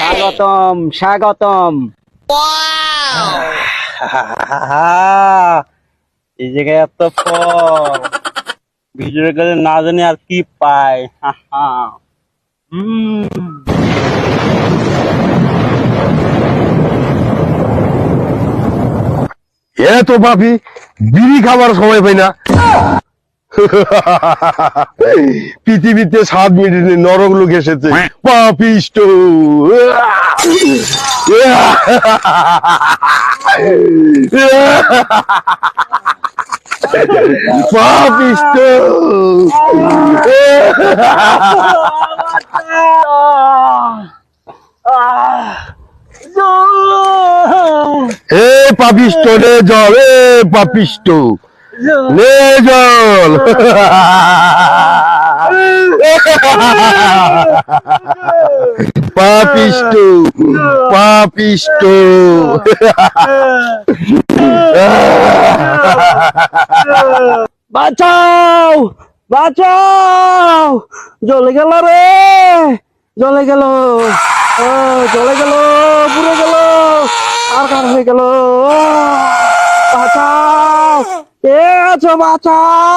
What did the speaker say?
স্বাগতম স্বাগতম। এই জায়গায় এত ফল, ভিডিও করে না জানি আর কি পাই। তো ভাবি বিড়ি খাবার সময় পাই না। পৃথিবীতে 7 মিনিটে নরক লোক এসেছে, পাপিষ্ট। পাপিষ্ট। এ পাপিষ্ট নে জল, এ পাপিষ্ট নে জল। পাপিষ্ট পাপিষ্ট। বাঁচাও বাঁচাও, জ্বলে গেল রে, জ্বলে গেল, জ্বলে গেল, পুড়ে গেল, আর হয়ে গেল। বাঁচাও, কে আছো বাঁচাও।